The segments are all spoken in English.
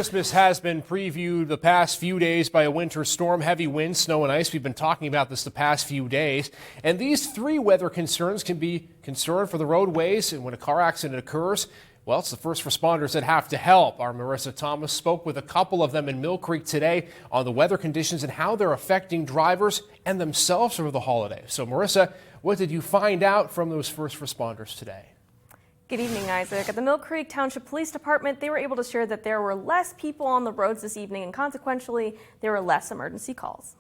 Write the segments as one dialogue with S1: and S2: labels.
S1: Christmas has been previewed the past few days by a winter storm, heavy wind, snow and ice. We've been talking about this the past few days. And these three weather concerns can be concern for the roadways. And when a car accident occurs, well, it's the first responders that have to help. Our Marissa Thomas spoke with a couple of them in Millcreek today on the weather conditions and how they're affecting drivers and themselves over the holiday. So Marissa, what did you find out from those first responders today?
S2: Good evening, Isaac. At the Millcreek Township Police Department, they were able to share that there were less people on the roads this evening, and consequently, there were less emergency calls.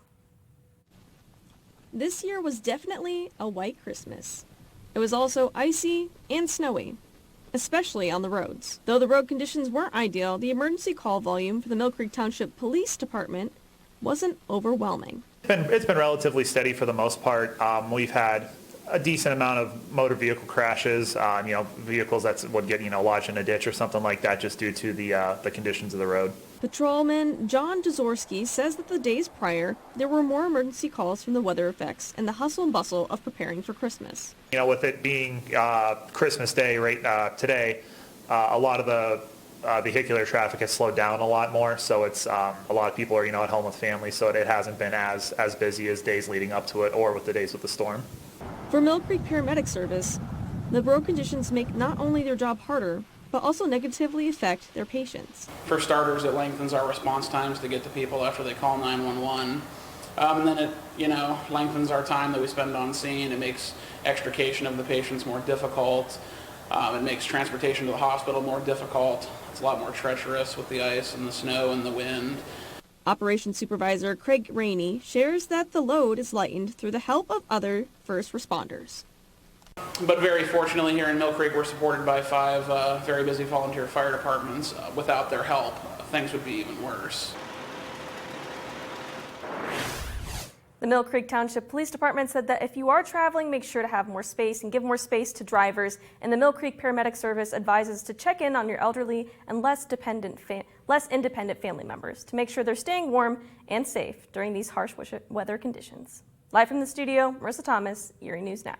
S3: This year was definitely a white Christmas. It was also icy and snowy, especially on the roads. Though the road conditions weren't ideal, the emergency call volume for the Millcreek Township Police Department wasn't overwhelming.
S4: It's been relatively steady for the most part. We've had a decent amount of motor vehicle crashes, vehicles that would get, lodged in a ditch or something like that just due to the conditions of the road.
S3: Patrolman John Dzorsky says that the days prior, there were more emergency calls from the weather effects and the hustle and bustle of preparing for Christmas.
S4: With it being Christmas Day right today, a lot of the vehicular traffic has slowed down a lot more, so it's a lot of people are at home with families, so it hasn't been as busy as days leading up to it or with the days with the storm.
S3: For Millcreek Paramedic Service, the road conditions make not only their job harder, but also negatively affect their patients.
S5: For starters, it lengthens our response times to get to people after they call 911. And then it, lengthens our time that we spend on scene. It makes extrication of the patients more difficult. It makes transportation to the hospital more difficult. It's a lot more treacherous with the ice and the snow and the wind.
S3: Operations Supervisor Craig Rainey shares that the load is lightened through the help of other first responders.
S5: But very fortunately here in Millcreek, we're supported by 5 very busy volunteer fire departments. Without their help, things would be even worse.
S2: The Millcreek Township Police Department said that if you are traveling, make sure to have more space and give more space to drivers. And the Millcreek Paramedic Service advises to check in on your elderly and less independent family members to make sure they're staying warm and safe during these harsh weather conditions. Live from the studio, Marissa Thomas, Erie News Now.